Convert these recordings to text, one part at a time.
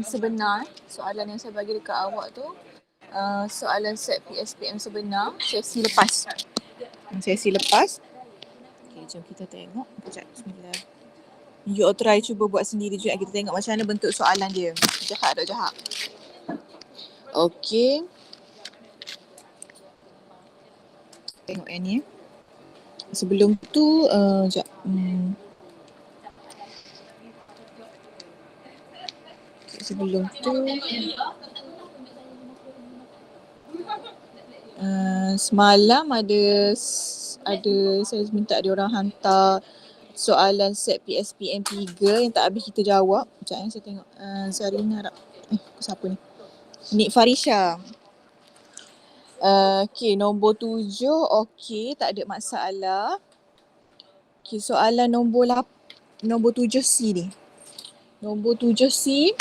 sebenar, soalan yang saya bagi dekat awak tu, soalan set PSPM sebenar, sesi lepas. Sesi lepas. Okay, jom kita tengok. Sekejap, bismillah. You all try cuba buat sendiri juga. Kita tengok macam mana bentuk soalan dia. Jahat tak jahat? Okay. Tengok yang ni. Sebelum tu, sekejap. Sebelum tu, semalam ada saya minta dia orang hantar soalan set PSPM 3 yang tak habis kita jawab. Sekejap saya tengok. Zarina siapa ni? Nik Farisha. Okay, nombor 7 okay, tak ada masalah. Okay, soalan nombor 7C ni. Nombor 7C,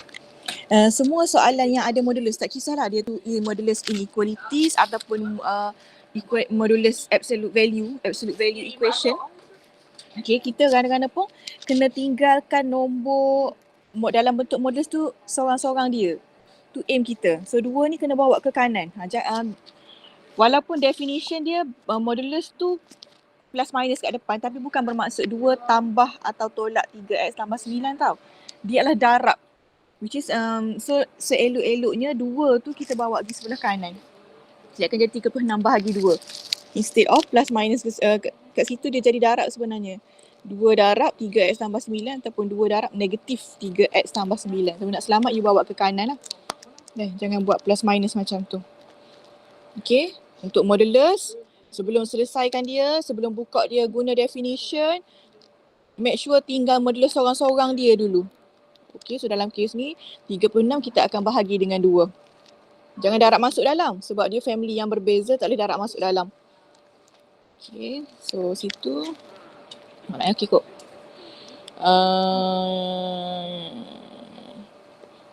semua soalan yang ada modulus, tak kisahlah dia tu modulus inequalities ataupun modulus absolute value equation. Okay, kita kadang-kadang pun kena tinggalkan nombor dalam bentuk modulus tu seorang-seorang dia. Tu aim kita. So, dua ni kena bawa ke kanan. Walaupun definition dia modulus tu plus minus kat depan, tapi bukan bermaksud 2 tambah atau tolak 3x tambah 9 tau. Dia adalah darab. Which is, so seelok-eloknya 2 tu kita bawa pergi sebelah kanan. Dia akan jadi 36 bahagi 2. Instead of plus minus, kat situ dia jadi darab sebenarnya. 2 darab 3x tambah 9 ataupun 2 darab negatif 3x tambah 9. So nak selamat you bawa ke kanan lah. Jangan buat plus minus macam tu. Okay. Untuk modulus, sebelum selesaikan dia, sebelum buka dia guna definition, make sure tinggal modulus seorang-seorang dia dulu. Okay, so dalam kes ni, 36 kita akan bahagi dengan 2. Jangan darab masuk dalam sebab dia family yang berbeza, tak boleh darab masuk dalam. Okay, so situ. Maknanya okay kot.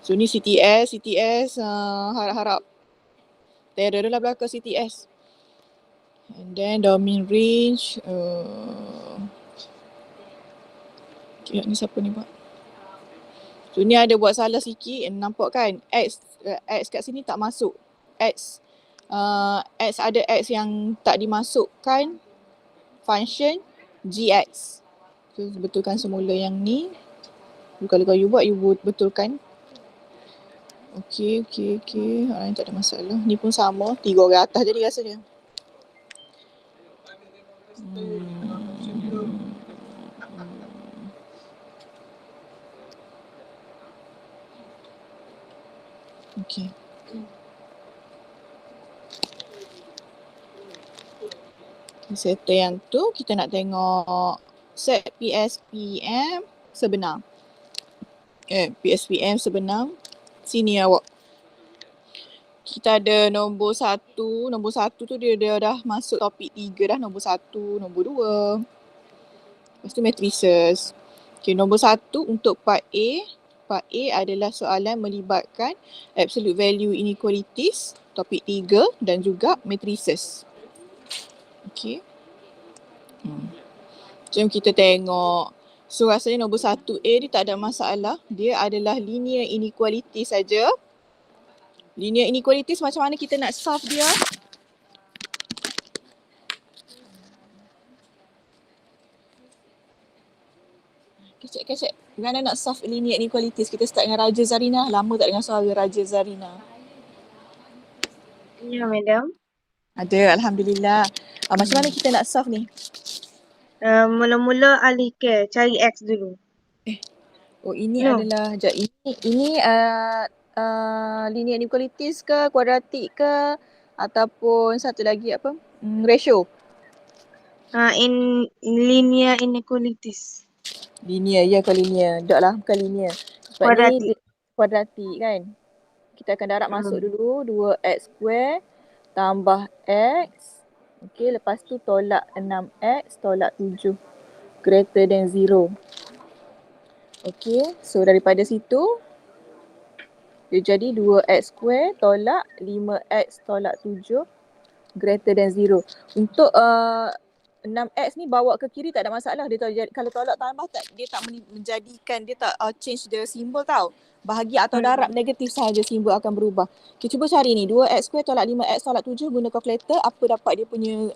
So ni CTS, harap-harap terror lah belakang CTS. And then domain range, okay, ni siapa ni buat? So ni ada buat salah sikit, nampak kan? X kat sini tak masuk. X ada X yang tak dimasukkan function GX. So betulkan semula yang ni. Kalau you buat, you betulkan. Okay. Yang tak ada masalah. Ni pun sama, 3 orang atas jadi rasanya. Okay. Settle yang tu, kita nak tengok set PSPM sebenar. PSPM sebenar. Sini awak. Kita ada nombor 1. Nombor 1 tu dia dah masuk topik 3 dah. Nombor 1, nombor 2. Lepas tu matrices. Okay, nombor 1 untuk part A. Part A adalah soalan melibatkan absolute value inequalities, topik 3 dan juga matrices. Okay. Jom kita tengok. So rasanya nombor 1A ni tak ada masalah. Dia adalah linear inequality saja. Linear inequalities macam mana kita nak solve dia? Kecek. Gimana nak solve linear inequalities? Kita start dengan Raja Zarina. Lama tak dengar suara Raja Zarina. Ya, madam. Ada, alhamdulillah. Macam mana kita nak solve ni? Mula-mula alihkan, cari X dulu. Ini adalah, ini linear inequalities ke, kuadratik ke, ataupun satu lagi apa? Ratio. In linear inequalities. Linear, ya ke linear? Tak lah, bukan linear. Sebab ni kuadratik kan. Kita akan darab masuk dulu, 2x square tambah x. Okay, lepas tu tolak 6x, tolak 7. Greater than 0. Okay, so daripada situ, dia jadi 2x square tolak 5x tolak 7 greater than 0. Untuk 6x ni bawa ke kiri tak ada masalah. Dia kalau tolak tambah dia tak menjadikan, dia tak change the symbol tau. Bahagi atau darab negatif sahaja simbol akan berubah. Okay, cuba cari ni 2x square tolak 5x tolak 7 guna kalkulator. Apa dapat dia punya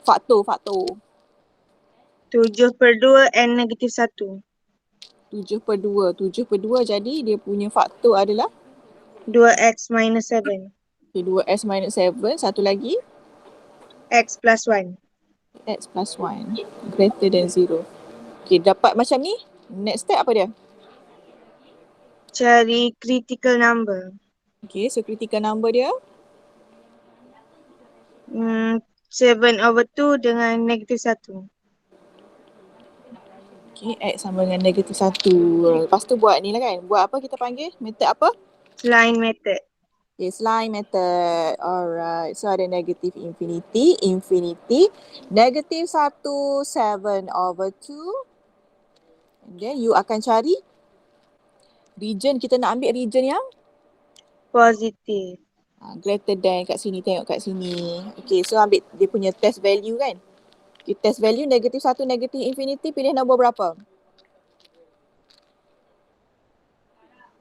faktor. 7/2 and -1. 7/2. 7/2 jadi dia punya faktor adalah 2x minus 7. okay, 2x minus 7. Satu lagi X plus 1. x plus 1 greater than 0. Okay, dapat macam ni. Next step apa dia? Cari critical number. Okay, so critical number dia 7/2 dengan -1. okay, x sama dengan -1. Lepas tu buat ni lah kan. Buat apa kita panggil? Method apa? Line method. Okay, line method. Alright. So ada negative infinity, negative 1, 7/2. And then you akan cari region. Kita nak ambil region yang Positif. greater than kat sini. Tengok kat sini. Okay, so ambil dia punya test value kan. Okay, test value negative 1, negative infinity. Pilih nombor berapa?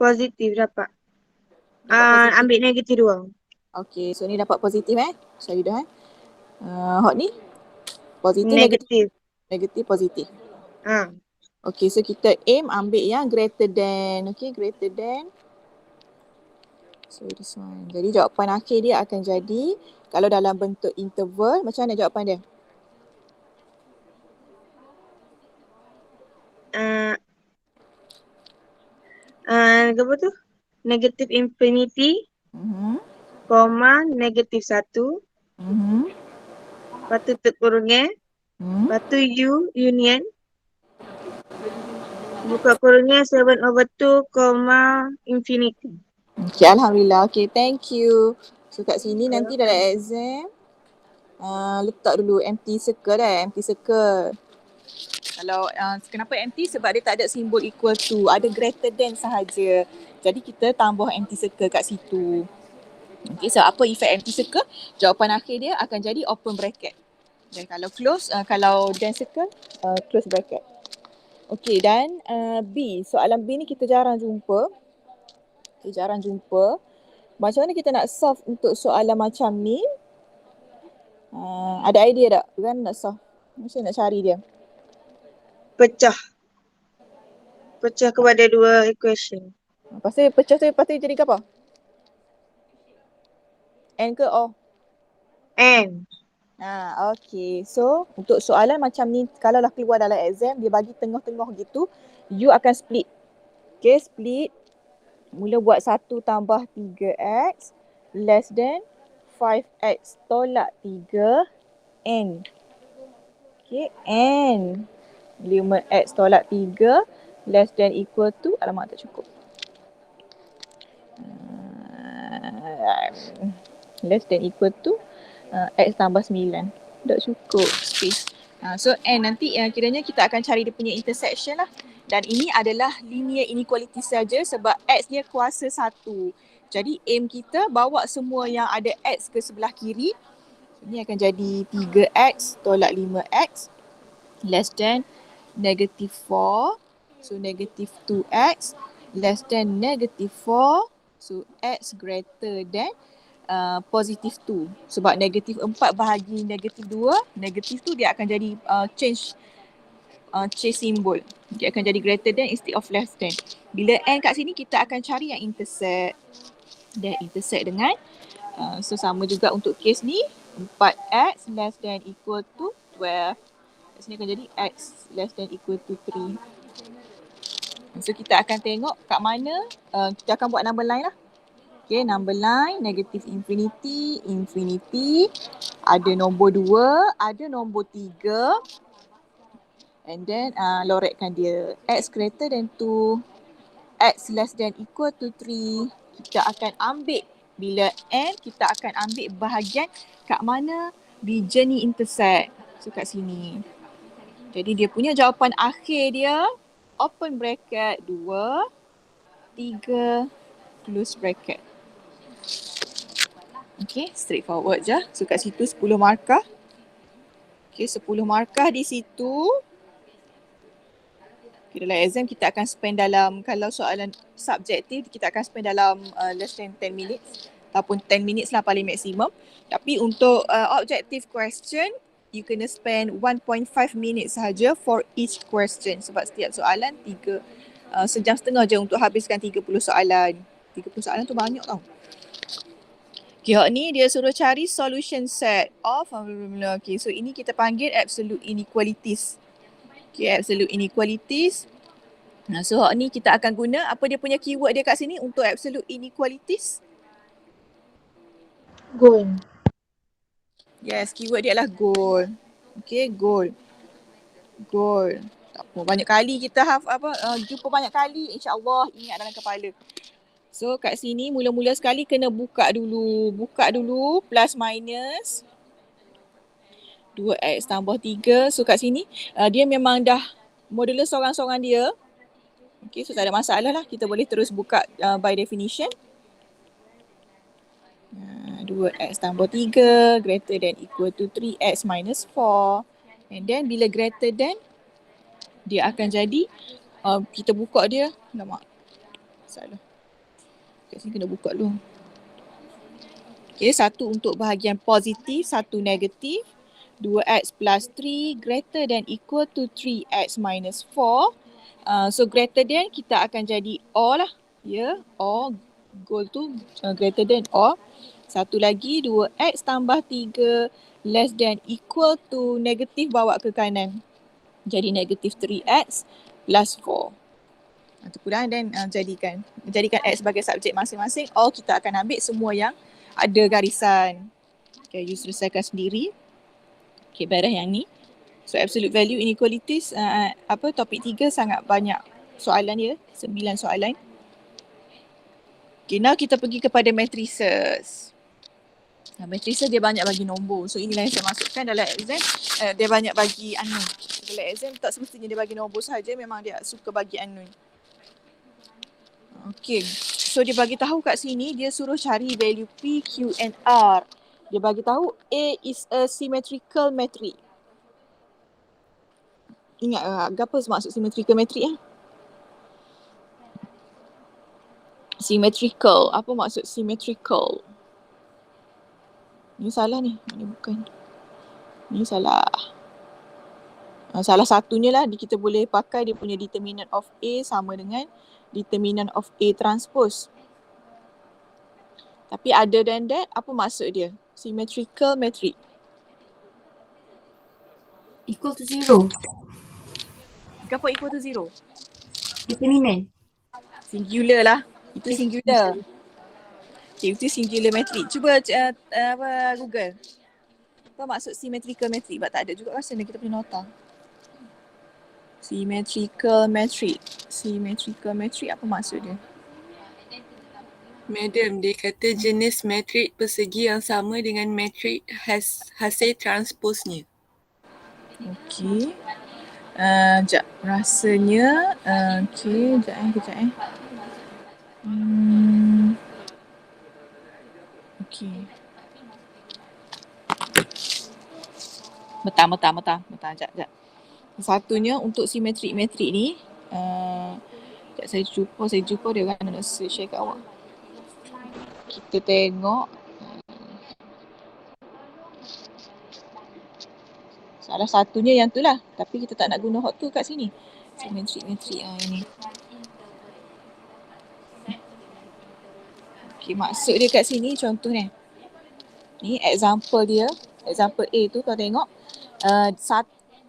Positif dapat. Dapat positif. Ambil -2. Okay, so ni dapat positif Sorry dah hot ni positif, negatif, positif. Okay, so kita aim ambil yang greater than. Okay, greater than. So this one. Jadi jawapan akhir dia akan jadi, kalau dalam bentuk interval, macam mana jawapan dia? Apa tu? Negative infinity, koma, -1. Lepas tu terkurungnya. Lepas tu U, union. Buka kurungnya 7/2, infinity. Okay, Alhamdulillah. Okay, thank you. So kat sini nanti dalam exam, letak dulu empty circle empty circle. Kalau kenapa empty? Sebab dia tak ada simbol equal to, ada greater than sahaja. Jadi kita tambah empty circle kat situ. Okay, so apa efek empty circle? Jawapan akhir dia akan jadi open bracket. Dan kalau close, kalau dan circle, close bracket. Okay, dan B, soalan B ni kita jarang jumpa. Macam mana kita nak solve untuk soalan macam ni? Ada idea tak? Kan nak solve. Macam nak cari dia? Pecah kepada dua equation. Lepas tu pecah tu, lepas tu jadi ke apa? N ke O? N. Okay. So, untuk soalan macam ni, kalau lah keluar dalam exam, dia bagi tengah-tengah gitu, you akan split. Okay, split. Mula buat 1 tambah 3x less than 5x tolak 3 N. Okay, N. 5x tolak 3 less than equal to, alamak tak cukup. Less than equal to x tambah 9. Tak cukup space. So N nanti kiranya kita akan cari dia punya intersection lah. Dan ini adalah linear inequality saja sebab x dia kuasa 1. Jadi aim kita bawa semua yang ada x ke sebelah kiri. Ini akan jadi 3x tolak 5x less than negative 4. So negative 2x less than negative 4. So x greater than positif 2. Sebab negatif 4 bahagi negatif 2, negatif tu dia akan jadi change symbol. Dia akan jadi greater than instead of less than. Bila n kat sini kita akan cari yang intersect. Dan intersect dengan so sama juga untuk case ni 4x less than equal to 12. Kat sini akan jadi x less than equal to 3. So kita akan tengok kat mana kita akan buat number line lah. Okay, number line, negative infinity, ada nombor 2, ada nombor 3. And then lorekkan dia. X greater than 2, X less than equal to 3. Kita akan ambil, bila N, kita akan ambil bahagian kat mana region ni intersect. So kat sini. Jadi dia punya jawapan akhir dia, open bracket 2, 3, close bracket. Okay, straightforward je. So kat situ 10 markah. Okay, 10 markah di situ. Okay, dalam exam kita akan spend dalam, kalau soalan subjektif kita akan spend dalam less than 10 minutes ataupun 10 minutes lah paling maksimum. Tapi untuk objective question, you kena spend 1.5 minutes sahaja for each question sebab setiap soalan sejam setengah je untuk habiskan 30 soalan. 30 soalan tu banyak tau. Okay, ni dia suruh cari solution set of okay, so ini kita panggil absolute inequalities. Okay, absolute inequalities. Nah, so ni kita akan guna apa dia punya keyword dia kat sini untuk absolute inequalities. Goal. Yes, keyword dia adalah goal. Okay, goal. Goal. Tak apa, banyak kali kita jumpa banyak kali, insya-Allah ingat dalam kepala. So kat sini mula-mula sekali kena buka dulu. Buka dulu plus minus 2x tambah 3. So kat sini dia memang dah modulus sorang-sorang dia. Okay, so tak ada masalah lah. Kita boleh terus buka by definition. 2x tambah 3 greater than equal to 3x minus 4. And then bila greater than, dia akan jadi, kita buka dia. Alamak, salah. Kat sini kena buka dulu. Okay, satu untuk bahagian positif, satu negatif. 2x plus 3 greater than equal to 3x minus 4. So greater than kita akan jadi or lah. Ya, or goal tu greater than or. Satu lagi 2x tambah 3 less than equal to negatif bawa ke kanan. Jadi negatif 3x plus 4. Itu pula dan jadikan x sebagai subjek masing-masing or kita akan ambil semua yang ada garisan. Okay, you selesaikan sendiri. Okay, beres yang ni. So absolute value inequalities topik 3 sangat banyak soalan dia, 9 soalan. Okay, now kita pergi kepada matrices. Matrices dia banyak bagi nombor. So inilah yang saya masukkan dalam exam. Dia banyak bagi unknown. Dalam exam tak semestinya dia bagi nombor sahaja, memang dia suka bagi unknown. Okay, so dia bagi tahu kat sini, dia suruh cari value P, Q and R. Dia bagi tahu A is a symmetrical matrix. Ingat apa maksud symmetrical matrix? Symmetrical. Apa maksud symmetrical? Ni salah ni. Ni bukan. Ni salah. Salah satunya lah kita boleh pakai dia punya determinant of A sama dengan determinant of A transpose. Tapi other than that, apa maksud dia? Symmetrical matrix. Equal to 0. Kenapa equal to 0? Determinant. Singular lah. Itu singular. Okay, itu singular matrix. Cuba Google. Apa maksud symmetrical matrix? Sebab tak ada juga rasa kita punya nota. Symmetrical matrix. Symmetrical matrix apa maksud dia? Madam, dia kata jenis matrik persegi yang sama dengan matrik hasil transposnya. Okey. Sekejap. Rasanya, okey, kejap. Okey. Betul. Sekejap. Satunya untuk simetrik matrik ni, saya jumpa dia kan nak share kat awak. Kita tengok. Salah satunya yang tu lah. Tapi kita tak nak guna hot tu kat sini. Simetrik ini. Okay, maksud dia kat sini contoh ni. Ni example dia. Example A tu kau tengok.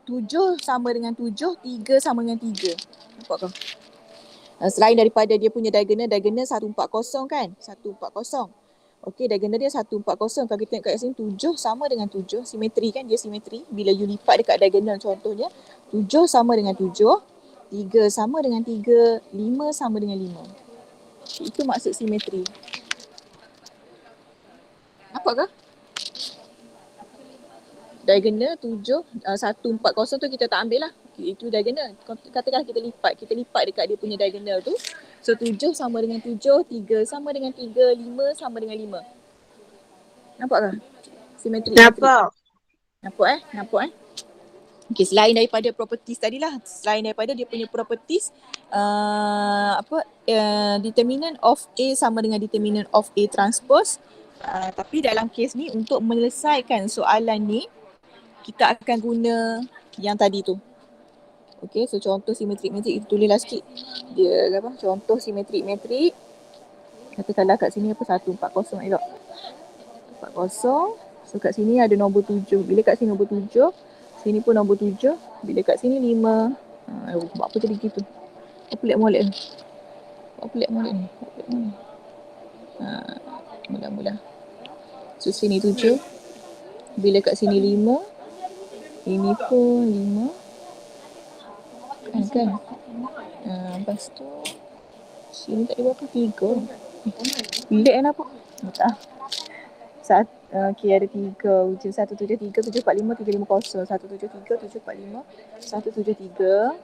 7 sama dengan 7, 3 sama dengan 3. Nampak kau? Selain daripada dia punya diagonal 140 kan? 140. Okey, diagonal dia 140. Kalau kita tengok kat sini 7 sama dengan 7. Simetri kan? Dia simetri. Bila you lipat dekat diagonal contohnya, 7 sama dengan 7, 3 sama dengan 3, 5 sama dengan 5. Itu maksud simetri. Nampak ke? Diagonal 7, 140 tu kita tak ambil lah. Itu diagonal. Katakanlah kita lipat dekat dia punya diagonal tu. So 7 sama dengan 7, 3 sama dengan 3, 5 sama dengan 5. Nampak tak? Simetri. Nampak. Nampak. Okay, selain daripada properties tadilah, selain daripada dia punya properties, determinant of A sama dengan determinant of A transpose. Tapi dalam kes ni untuk menyelesaikan soalan ni, kita akan guna yang tadi tu. Okay, so contoh simetrik metrik itu tulislah sikit. Dia apa? Contoh simetrik metrik. Katakanlah kat sini apa 140 elok. 40. So kat sini ada nombor 7. Bila kat sini nombor 7, sini pun nombor 7. Bila kat sini 5. Buat apa jadi gitu? Apa pelik molek ni? Apa pelik molek ni? Mula-mula. So sini 7. Bila kat sini 5. Ini pun 5. Kan? Lepas tu sini tak ada berapa? 3. Bilik kan apa? Tak. Okay, ada 3 wujud 173 745 350 173 745 173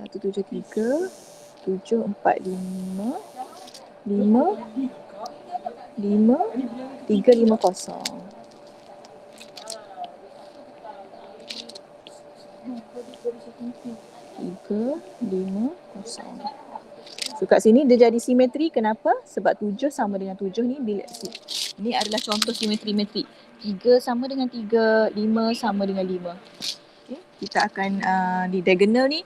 173 745 5 350. So kat sini dia jadi simetri. Kenapa? Sebab 7 sama dengan 7 ni bila ni adalah contoh simetri metrik. 3 sama dengan 3, 5 sama dengan 5. Okay. Kita akan di diagonal ni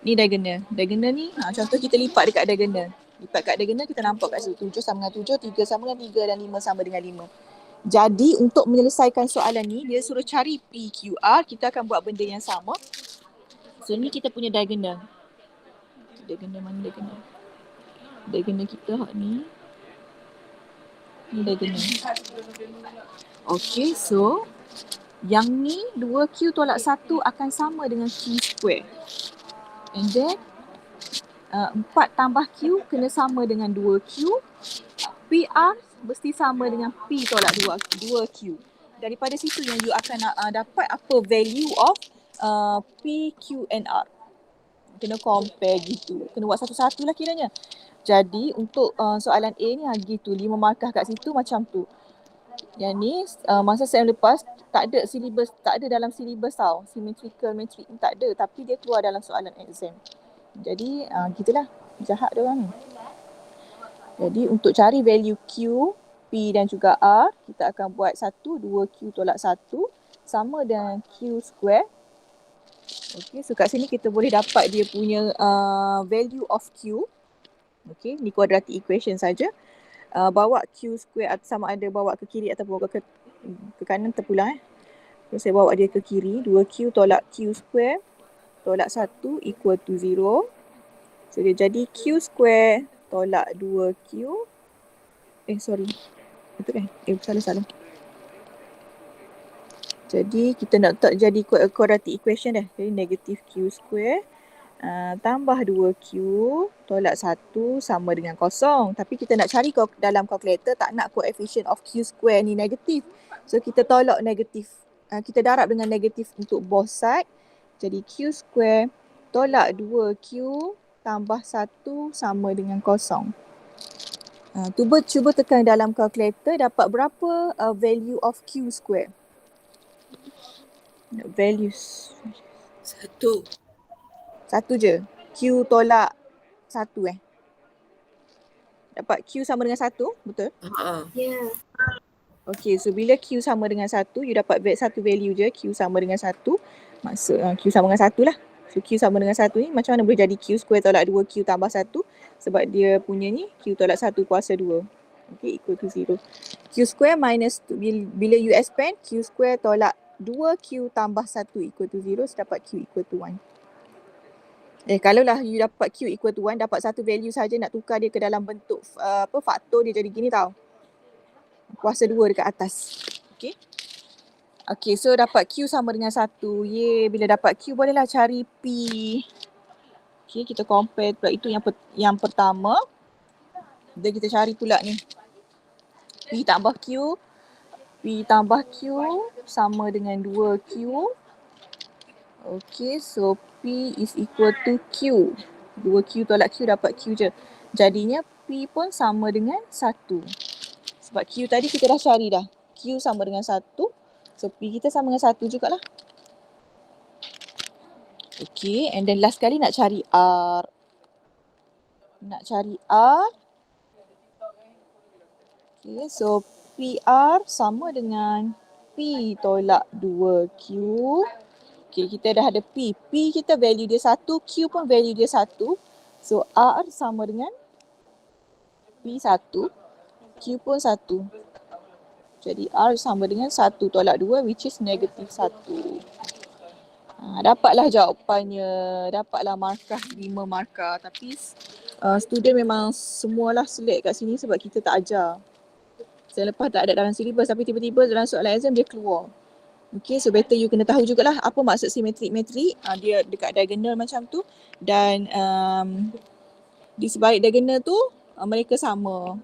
diagonal. Diagonal ni contoh kita lipat dekat diagonal. Lipat kat diagonal kita nampak kat situ 7 sama dengan 7, 3 sama dengan 3 dan 5 sama dengan 5. Jadi untuk menyelesaikan soalan ni dia suruh cari PQR, kita akan buat benda yang sama. So ni kita punya diagonal. Diagonal mana diagonal? Diagonal kita hak ni. Ni diagonal. Okay, so yang ni 2Q tolak 1 akan sama dengan Q square. And then 4 tambah Q kena sama dengan 2Q. PR mesti sama dengan P tolak 2Q. Daripada situ yang you akan dapat apa value of P, Q and R. Kena compare gitu. Kena buat satu-satu lah kiranya. Jadi untuk soalan A ni gitu, 5 markah kat situ macam tu. Yang ni masa sem lepas tak ada silibus, tak ada dalam silibus tau. Symmetrical matrix ni tak ada, tapi dia keluar dalam soalan exam. Jadi gitulah jahat dia orang ni. Jadi untuk cari value Q, P dan juga R, kita akan buat 2Q tolak 1 sama dengan Q square. Okay, so kat sini kita boleh dapat dia punya value of Q. Okay, ni quadratic equation saja. Bawa Q square sama ada bawa ke kiri atau bawa ke kanan terpulang. So saya bawa dia ke kiri. 2Q tolak Q square tolak 1 equal to 0. So dia jadi Q square tolak 2Q. Sorry. Betul kan? Salah. Jadi kita nak letak jadi quadratic equation dah. Jadi negative Q square tambah 2Q tolak 1 sama dengan 0. Tapi kita nak cari dalam calculator, tak nak coefficient of Q square ni negatif. So kita tolak negatif. Kita darab dengan negatif untuk both side. Jadi Q square tolak 2Q tambah 1 sama dengan 0. Cuba tekan dalam calculator, dapat berapa value of Q square? Values. 1 je. Q tolak 1 Dapat Q sama dengan 1, betul? Yeah. Okay, so bila Q sama dengan 1, you dapat satu value je, Q sama dengan 1. Maksud Q sama dengan 1 lah. So Q sama dengan 1 ni macam mana boleh jadi Q square tolak 2Q tambah 1? Sebab dia punya ni Q tolak 1 kuasa 2. Okay, equal to 0. Q square minus, bila you expand, Q square tolak 2Q tambah 1 equal to 0, so dapat Q equal to 1. Kalau lah you dapat Q equal to 1, dapat satu value saja, nak tukar dia ke dalam bentuk faktor, dia jadi gini tau. Kuasa 2 dekat atas. Okay, so dapat Q sama dengan 1. Bila dapat Q, bolehlah cari P. Okay, kita compare pula. Itu yang pertama. Dan kita cari pula ni. P tambah Q. P tambah Q sama dengan 2Q. Okay, so P is equal to Q. 2Q tolak Q dapat Q je. Jadinya P pun sama dengan 1. Sebab Q tadi kita dah cari dah. Q sama dengan 1. So P kita sama dengan 1 jugalah. Okay, and then last kali nak cari R. Nak cari R. Okay, so PR sama dengan P tolak 2Q. Okay, kita dah ada P. P kita value dia 1, Q pun value dia 1. So R sama dengan P1, Q pun 1. Jadi R sama dengan 1 tolak 2 which is negative 1. Dapatlah jawapannya. Dapatlah markah 5 markah. Tapi student memang semualah select kat sini sebab kita tak ajar. Selepas tak ada dalam syllabus tapi tiba-tiba dalam soalan exam dia keluar. Okay, so better you kena tahu jugalah apa maksud simetrik-metrik. Dia dekat diagonal macam tu dan di sebalik diagonal tu mereka sama.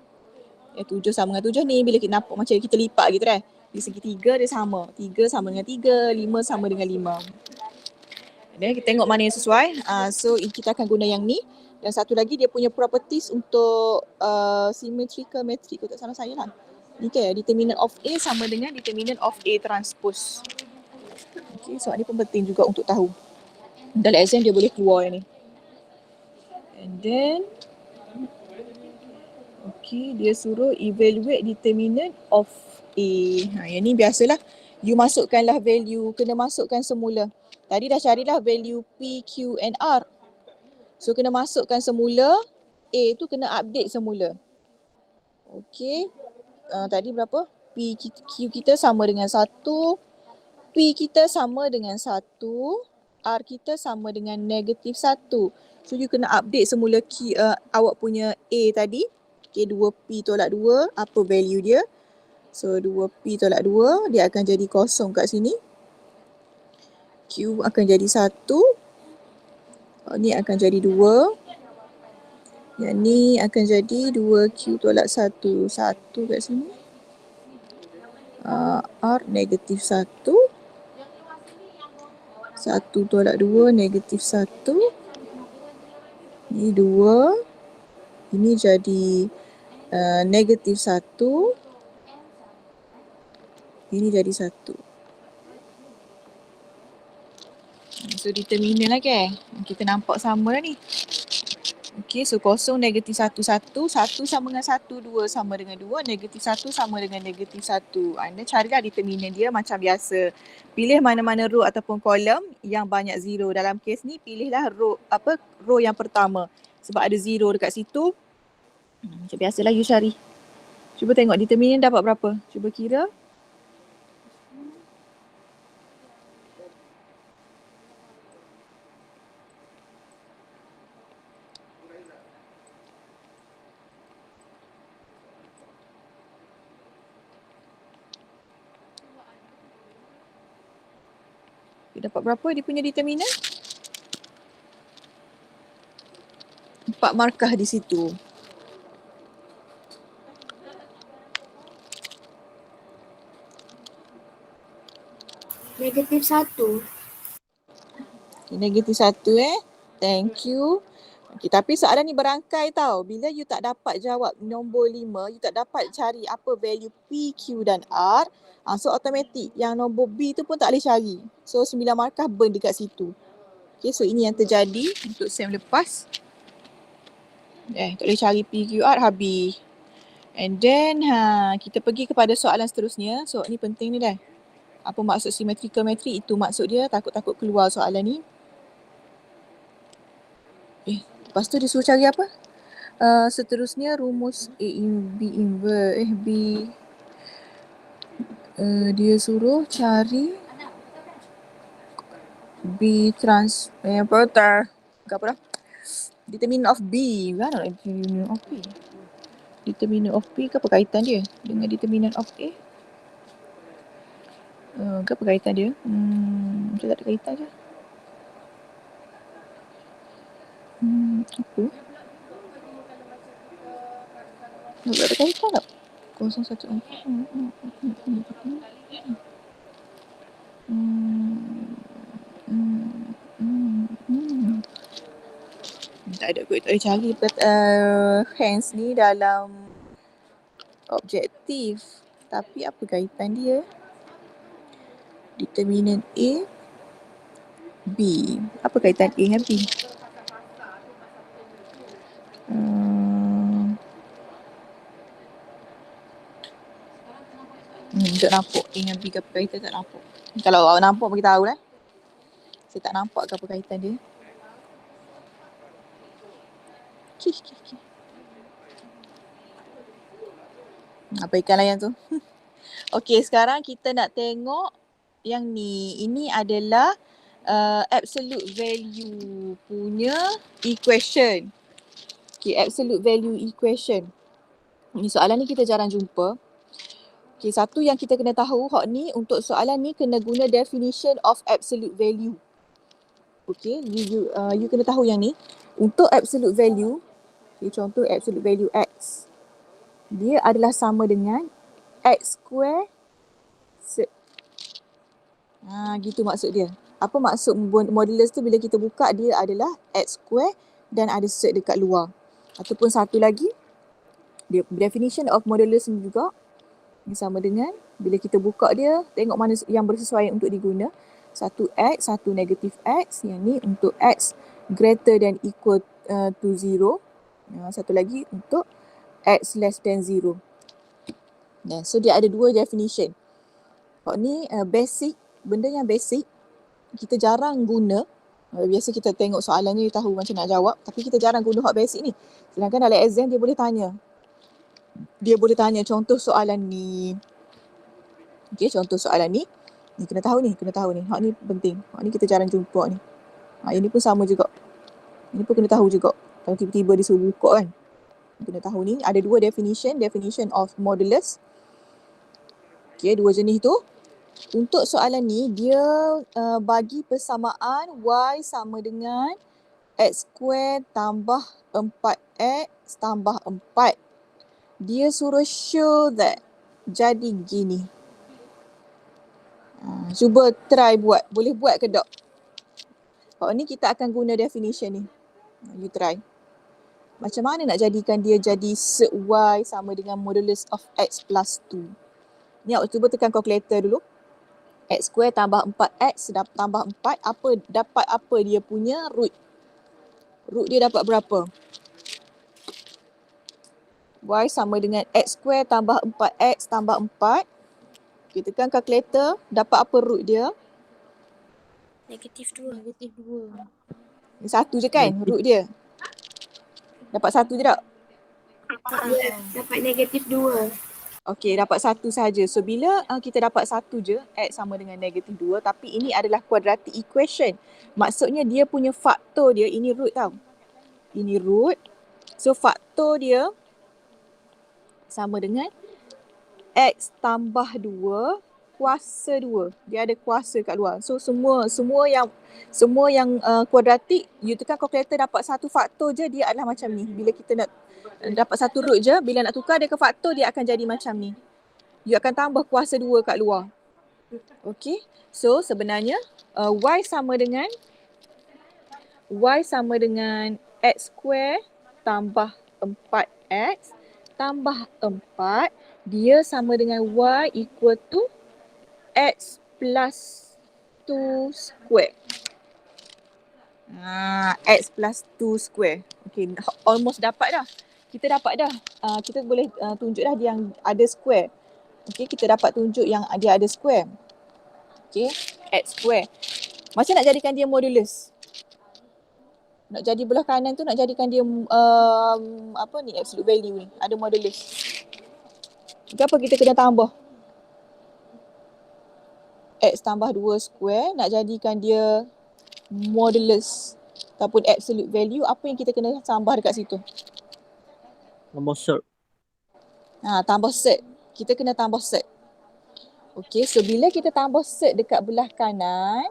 7 sama dengan 7 ni bila kita nampak macam kita lipat gitu kan. Di segi 3 dia sama. 3 sama dengan 3, 5 sama dengan 5. Dan kita tengok mana yang sesuai. So kita akan guna yang ni. Dan satu lagi dia punya properties untuk symmetrical matrix. Kalau tak salah saya lah. Ni kan determinant of A sama dengan determinant of A transpose. Okay, soal ni pun penting juga untuk tahu. Dalam exam dia boleh keluar yang ni. And then okay, dia suruh evaluate determinant of A. Yang ni biasalah. You masukkanlah value, kena masukkan semula. Tadi dah carilah value P, Q and R. So kena masukkan semula. A tu kena update semula. Okay. Tadi berapa? P, Q kita sama dengan 1. P kita sama dengan 1. R kita sama dengan negatif 1. So you kena update semula awak punya A tadi. Okay, 2P tolak 2. Apa value dia? So 2P tolak 2. Dia akan jadi kosong kat sini. Q akan jadi 1. Ni akan jadi 2. Yang ni akan jadi 2Q tolak 1. 1 kat sini. R negatif 1. 1 tolak 2 negatif 1. Ni 2. Ini jadi negatif 1. Ini jadi 1. So determinant lah kan. Kita nampak sama lah ni. Okay, so kosong negatif 1, 1. 1 sama dengan 1, 2 sama dengan 2. Negatif 1 sama dengan negatif 1. Anda carilah determinant dia macam biasa. Pilih mana-mana row ataupun kolom yang banyak zero. Dalam kes ni pilihlah row yang pertama. Sebab ada zero dekat situ. Macam biasalah you cari. Cuba tengok determinant dapat berapa. Cuba kira. Dia dapat berapa dia punya determinant? 4 markah di situ. Negatif 1. Okay, negatif 1 Thank you. Okay, tapi soalan ni berangkai tau. Bila you tak dapat jawab nombor 5, you tak dapat cari apa value P, Q dan R. So automatik yang nombor B tu pun tak boleh cari. So 9 markah burn dekat situ. Okay, so ini yang terjadi untuk sem lepas. Tak boleh cari P, Q, R, habis. And then kita pergi kepada soalan seterusnya. So ni penting ni dah. Apa maksud symmetrical matrix? Itu maksud dia. Takut-takut keluar soalan ni. Lepas tu dia suruh cari apa? Seterusnya rumus A B inverse. Dia suruh cari B trans apa dah? Determinant of B. Mana determinant of B? Determinant of B ke apa kaitan dia dengan determinant of A? Ke apa kaitan dia? Macam tak ada kaitan je. Apa? Tak ada kaitan tak? 014. Tak ada kot, tak boleh cari hence ni dalam objektif. Tapi apa kaitan dia? Determinant A B. Apa kaitan A dengan B? Tak nampak A dengan B ke apa kaitan, tak nampak. Kalau awak nampak bagi tahu lah. Saya tak nampak ke apa kaitan dia. Okay. Apa ikan layan tu? Okay, sekarang kita nak tengok yang ni. Ini adalah absolute value punya equation. Okay, absolute value equation. Ni soalan ni kita jarang jumpa. Okay, satu yang kita kena tahu hak ni, untuk soalan ni kena guna definition of absolute value. Okay, you kena tahu yang ni. Untuk absolute value, okay, contoh absolute value X. Dia adalah sama dengan X square cert. Gitu maksud dia. Apa maksud modulus tu? Bila kita buka, dia adalah X square dan ada cert dekat luar. Ataupun satu lagi, dia definition of modulus ni juga ini sama dengan bila kita buka dia, tengok mana yang bersesuaian untuk diguna. Satu X, satu negatif X. Yang ni untuk X greater than equal to 0. Satu lagi untuk X less than 0. So dia ada dua definition. Hak ni basic, benda yang basic. Kita jarang guna. Biasa kita tengok soalan ni, tahu macam nak jawab. Tapi kita jarang guna hak basic ni. Sedangkan dalam exam dia boleh tanya. Contoh soalan ni. Okay, contoh soalan ni. Ni kena tahu ni. Hak ni penting. Hak ni kita jarang jumpa ni. Ini pun sama juga. Ini pun kena tahu juga. Kalau tiba-tiba dia suruh buka kan. Kena tahu ni. Ada dua definition. Definition of modulus. Okay, dua jenis tu. Untuk soalan ni, dia bagi persamaan Y sama dengan X square tambah 4X tambah 4. Dia suruh show that jadi gini. Cuba try buat. Boleh buat ke tak? Kalau ni kita akan guna definition ni. You try. Macam mana nak jadikan dia jadi set Y sama dengan modulus of X plus 2? Ni awak cuba tekan calculator dulu. X square tambah 4X tambah 4. Dapat apa dia punya root? Root dia dapat berapa? Y sama dengan X square tambah 4X tambah 4. Kita tekan kalkulator, dapat apa root dia? Negatif 2. Satu je kan root dia? Dapat satu je tak? Dapat negatif 2. Okey, dapat satu saja. So bila kita dapat satu je, X sama dengan negatif 2, tapi ini adalah quadratic equation. Maksudnya dia punya faktor dia, ini root tau. Ini root. So faktor dia sama dengan X tambah 2 kuasa 2. Dia ada kuasa kat luar. So semua yang kuadratik, you tekan kalkulator dapat satu faktor je, dia adalah macam ni. Bila kita nak dapat satu root je, bila nak tukar dia ke faktor, dia akan jadi macam ni. You akan tambah kuasa 2 kat luar. Okay. So sebenarnya Y sama dengan X square tambah 4X tambah 4. Dia sama dengan Y equal to X plus 2 square. X plus 2 square. Okay, almost dapat dah. Kita dapat dah. Kita boleh tunjuk dah dia yang ada square. Okay, kita dapat tunjuk yang dia ada square. Okay, X square. Macam nak jadikan dia modulus? Nak jadi belah kanan tu, nak jadikan dia absolute value ni. Ada modulus. Apa kita kena tambah? X tambah 2 square, nak jadikan dia modulus ataupun absolute value, apa yang kita kena tambah dekat situ? Tambah cert. Tambah cert. Kita kena tambah cert. Okay, so bila kita tambah cert dekat belah kanan,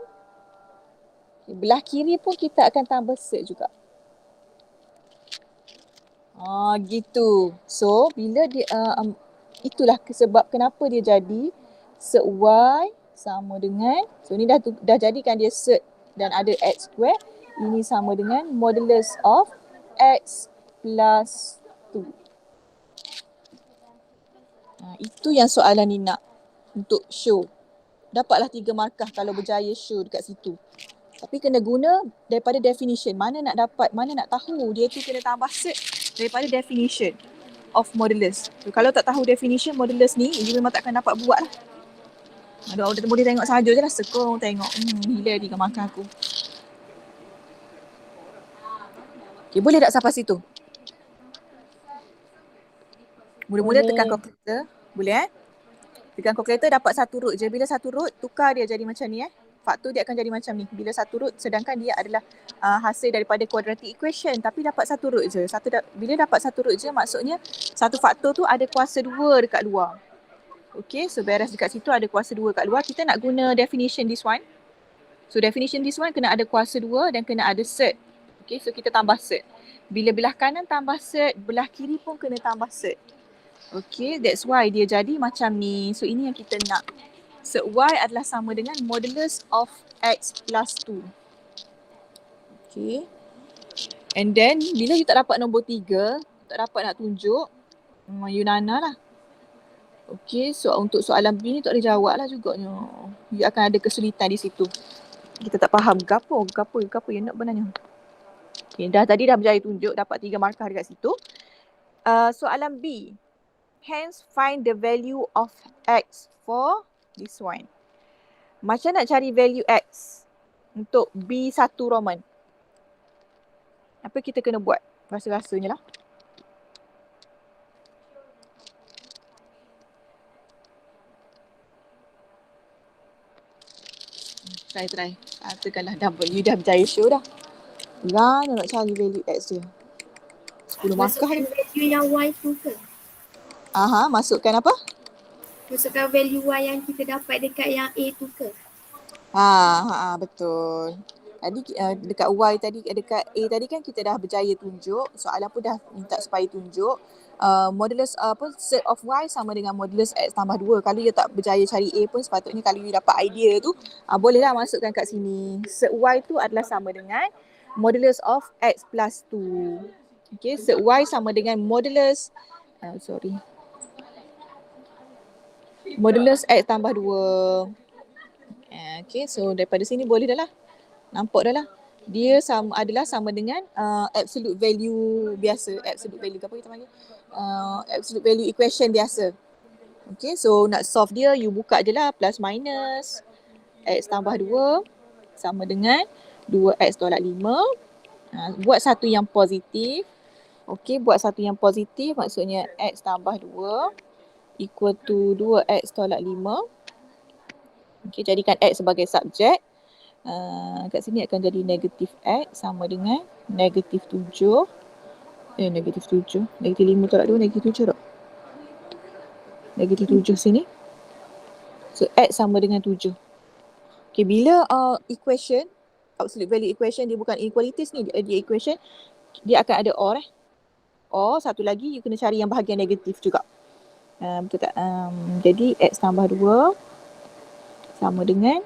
belah kiri pun kita akan tambah cert juga. Gitu. So bila dia itulah sebab kenapa dia jadi cert Y sama dengan, so ni dah jadikan dia cert dan ada X square. Ini sama dengan modulus of X plus 2. Itu yang soalan ni nak untuk show. Dapatlah 3 markah kalau berjaya show dekat situ. Tapi kena guna daripada definition. Mana nak dapat, mana nak tahu dia tu kena tambah set daripada definition of modulus. So, kalau tak tahu definition modulus ni, you memang takkan dapat buat lah. Ada orang boleh tengok saja je lah, sekong tengok. Gila dia makan aku. Okay, boleh tak sampai situ? Mula-mula tekan calculator. Boleh Tekan calculator dapat satu root je. Bila satu root, tukar dia jadi macam ni Faktor dia akan jadi macam ni. Bila satu root, sedangkan dia adalah hasil daripada quadratic equation. Tapi dapat satu root je. Bila dapat satu root je, maksudnya satu faktor tu ada kuasa 2 dekat luar. Okay, so beres dekat situ ada kuasa 2 kat luar. Kita nak guna definition this one. So definition this one kena ada kuasa 2 dan kena ada set. Okay, so kita tambah set. Bila belah kanan tambah set, belah kiri pun kena tambah set. Okay, that's why dia jadi macam ni. So ini yang kita nak. Set Y adalah sama dengan modulus of X plus 2. Okay. And then bila you tak dapat nombor 3, tak dapat nak tunjuk, you nana lah. Okay, so untuk soalan B ni tak boleh jawab lah juganya. You akan ada kesulitan di situ. Kita tak faham gapo yang nak benarnya. Okay, tadi dah berjaya tunjuk, dapat 3 markah dekat situ. Soalan B. Hence, find the value of X for this one. Macam nak cari value X untuk B1 Roman? Apa kita kena buat? Rasa-rasanya lah. Try. Katakanlah you dah berjaya show dah. Nak cari value X dia. 10 markah ni. Masukkan value yang Y tu ke? Masukkan apa? Masukkan value Y yang kita dapat dekat yang A tu ke? Betul. Tadi dekat Y tadi, dekat A tadi kan kita dah berjaya tunjuk. Soalan pun dah minta supaya tunjuk. Modulus set of Y sama dengan modulus X tambah 2. Kalau you tak berjaya cari A pun sepatutnya kalau you dapat idea tu, bolehlah masukkan kat sini. Set Y tu adalah sama dengan modulus of X plus 2. Okay, set Y sama dengan modulus modulus X tambah 2. Okay, so daripada sini boleh dah lah. Nampak dah lah. Dia adalah sama dengan absolute value biasa. Absolute value apa kita panggil? Absolute value equation biasa. Okay, so nak solve dia, you buka je lah plus minus. X tambah 2 sama dengan 2X tolak 5. Buat satu yang positif. Okay, buat satu yang positif maksudnya X tambah 2 equal to 2X tolak 5. Okay, jadikan X sebagai subjek. Kat sini akan jadi negatif X sama dengan negatif 7. Negatif 7. Negatif 5 tolak 2, negatif 7 tak? Negatif 7 sini. So X sama dengan 7. Okay, bila equation, absolute value equation, dia bukan inequalities ni, dia equation, dia akan ada OR Or satu lagi, you kena cari yang bahagian negatif juga. Betul tak? Jadi X tambah 2 sama dengan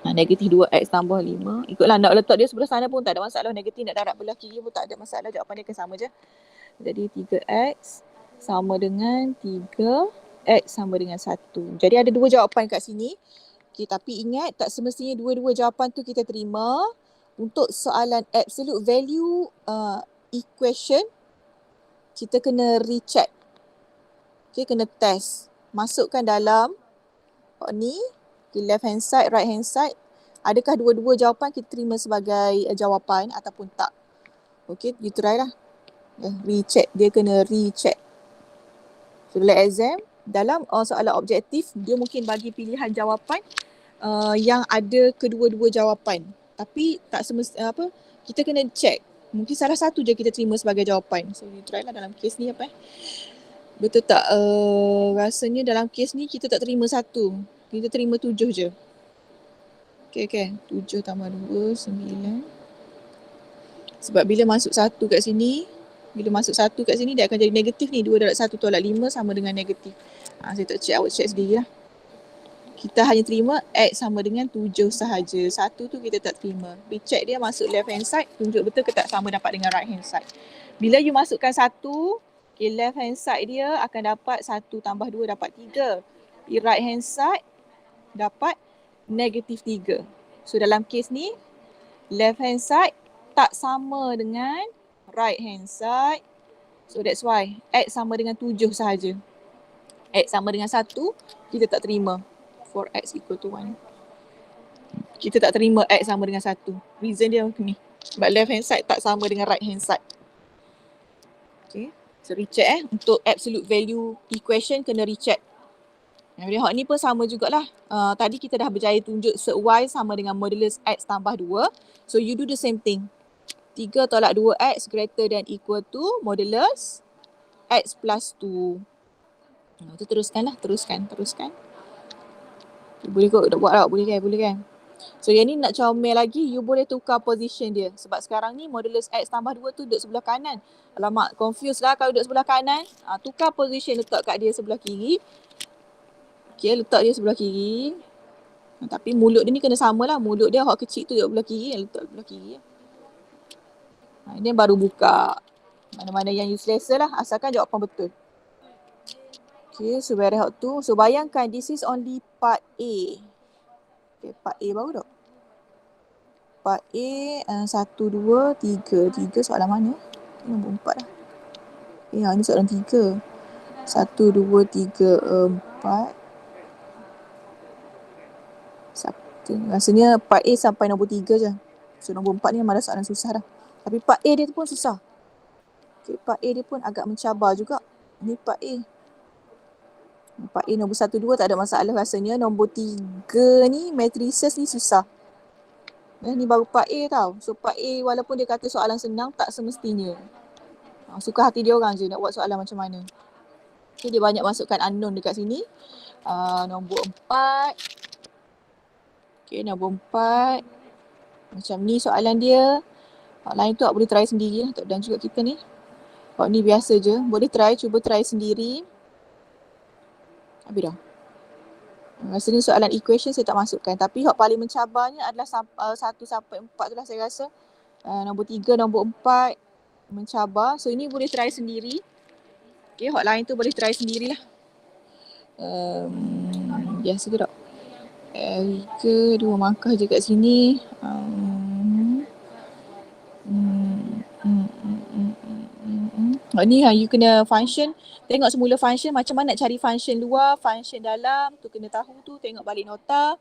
negatif 2X tambah 5. Ikutlah nak letak dia sebelah sana pun tak ada masalah. Negatif nak darab belah kiri pun tak ada masalah. Jawapan dia akan sama je. Jadi 3X sama dengan 3X sama dengan 1. Jadi ada 2 jawapan kat sini. Okay, tapi ingat tak semestinya 2-2 jawapan tu kita terima. Untuk soalan absolute value equation, kita kena recheck. Okay, kena test. Masukkan dalam ni. Left hand side, right hand side. Adakah dua-dua jawapan kita terima sebagai jawapan ataupun tak? Okay, you try lah. Recheck. Dia kena recheck. So dalam exam, dalam soalan objektif, dia mungkin bagi pilihan jawapan yang ada kedua-dua jawapan. Tapi tak semestinya kita kena check. Mungkin salah satu je kita terima sebagai jawapan. So you try lah dalam kes ni betul tak? Rasanya dalam kes ni kita tak terima satu. Kita terima 7 je. Okay. 7 tambah 2, 9. Sebab bila masuk 1 kat sini, dia akan jadi negatif ni. 2 darab 1 tolak 5 sama dengan negatif. Saya tak check, awak check sendiri lah. Kita hanya terima X sama dengan 7 sahaja. 1 tu kita tak terima. Recheck dia masuk left hand side, tunjuk betul ke tak sama dapat dengan right hand side. Bila you masukkan 1, okay, left hand side dia akan dapat 1 tambah 2 dapat 3. Di right hand side, dapat negatif 3. So dalam kes ni, left hand side tak sama dengan right hand side. So that's why X sama dengan 7 sahaja. X sama dengan 1, kita tak terima. For X equal to 1. Kita tak terima X sama dengan 1. Reason dia ni. Sebab left hand side tak sama dengan right hand side. Okay. So recheck Untuk absolute value equation kena recheck. Yang boleh ni pun sama jugalah. Tadi kita dah berjaya tunjuk set Y sama dengan modulus X tambah 2. So you do the same thing. 3 tolak 2X greater than equal to modulus X plus 2. Itu teruskanlah. Teruskan. Boleh kot nak buat tak? Boleh kan? So yang ni nak comel lagi, you boleh tukar position dia. Sebab sekarang ni modulus X tambah 2 tu duduk sebelah kanan. Alamak, confused lah kalau duduk sebelah kanan. Tukar position, letak kat dia sebelah kiri. Okay, letak dia sebelah kiri. Tapi mulut dia ni kena sama lah. Mulut dia hak kecil tu duduk sebelah kiri. Letak sebelah kiri. Ini baru buka. Mana-mana yang you selesa lah. Asalkan jawapan betul. Okay, so very hot tu. So bayangkan this is only part A. Okay, part A baru tak? Part A, 1, 2, 3. 3 soalan mana? Nombor 4 lah. Ini soalan 3. 1, 2, 3, 4. Rasanya part A sampai nombor 3 je. So nombor 4 ni memang ada soalan susah dah. Tapi part A dia tu pun susah. Okay, part A dia pun agak mencabar juga. Ni part A. Part A nombor 1, 2 tak ada masalah rasanya. Nombor 3 ni matrices ni susah. Ni baru part A tau. So part A walaupun dia kata soalan senang, tak semestinya. Suka hati dia orang je nak buat soalan macam mana. Okay, dia banyak masukkan unknown dekat sini. Nombor 4. Okay, nombor 4. Macam ni soalan dia. Lain tu boleh try sendiri lah. Dan juga kita ni. Ni biasa je. Boleh cuba try sendiri. Habis dah. Rasanya soalan equation saya tak masukkan. Tapi hak paling mencabarnya adalah 1 sampai 4 tu lah saya rasa. Nombor 3, nombor 4 mencabar. So ini boleh try sendiri. Okay, hak lain tu boleh try sendirilah. Biasa ke tak? Ke 2 markah je kat sini. Ni you kena function. Tengok semula function macam mana nak cari function luar, function dalam. Tu kena tahu tu. Tengok balik nota.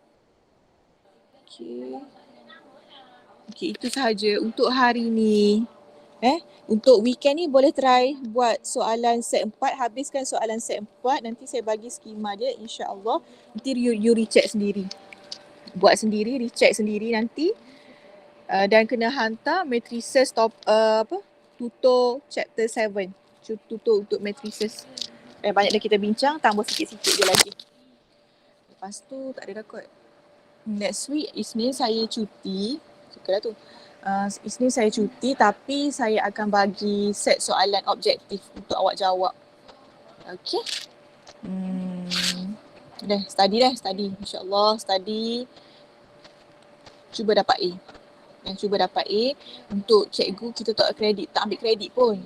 Okay, itu sahaja untuk hari ni. Untuk weekend ni boleh try buat soalan set 4. Habiskan soalan set 4. Nanti saya bagi skema dia insya-Allah. Nanti you recheck sendiri. Buat sendiri, recheck sendiri nanti. Dan kena hantar matrices tutor chapter 7. Tutor untuk matrices. Banyak dah kita bincang, tambah sikit-sikit je lagi. Lepas tu tak ada dah kot. Next week Isnin saya cuti. Suka dah tu. Isnin saya cuti tapi saya akan bagi set soalan objektif untuk awak jawab. Okay. Study. InsyaAllah study. Cuba dapat A. Cuba dapat A. Untuk cikgu kita tak ambil kredit pun.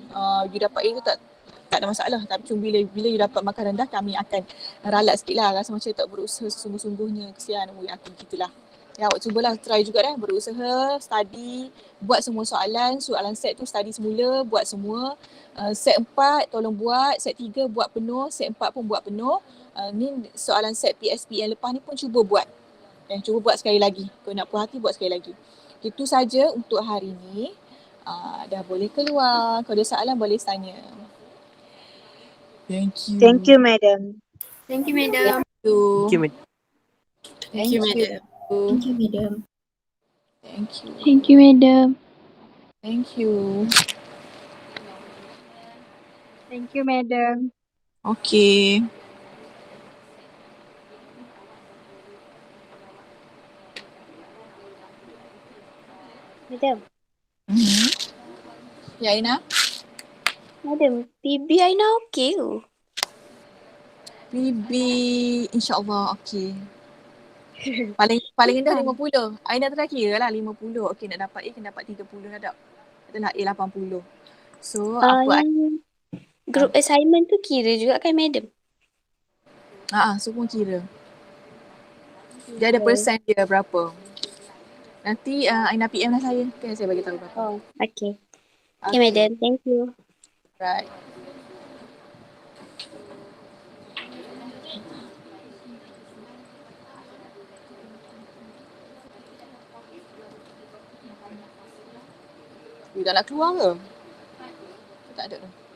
You dapat A tu tak ada masalah. Tapi cuma bila you dapat markah rendah, kami akan ralat sikit lah. Rasa macam tak berusaha sesungguh-sungguhnya. Kesian aku gitulah. Awak cubalah try juga dah. Berusaha, study, buat semua soalan. Soalan set tu study semula, buat semua. Set 4 tolong buat. Set 3 buat penuh. Set 4 pun buat penuh. Ni soalan set PSP yang lepas ni pun cuba buat. Cuba buat sekali lagi. Kalau nak puas hati buat sekali lagi. Itu saja untuk hari ni. Dah boleh keluar. Kalau ada soalan boleh tanya. Thank you. Thank you, madam. Thank you, madam. Thank you, madam. Thank you, madam. Thank you, madam. Thank you. Thank you, madam. Thank you. Thank you, madam. Okay. Madam. Ya, Aina? Madam, PB Aina okey ke? PB insyaAllah okey. Paling rendah 50. Aina tengah kira lah 50. Okey, nak dapat A kena dapat 30 dah tak? Katalah A 80. So apa Yang group assignment tu kira juga kan, madam? semua kira. Dia ada persen dia berapa. Nanti Aina PM lah saya. Okay, saya bagi tahu berapa. Oh, okay. Okay, madam. Thank you. Right. You dah nak keluar ke? Tak ada dah.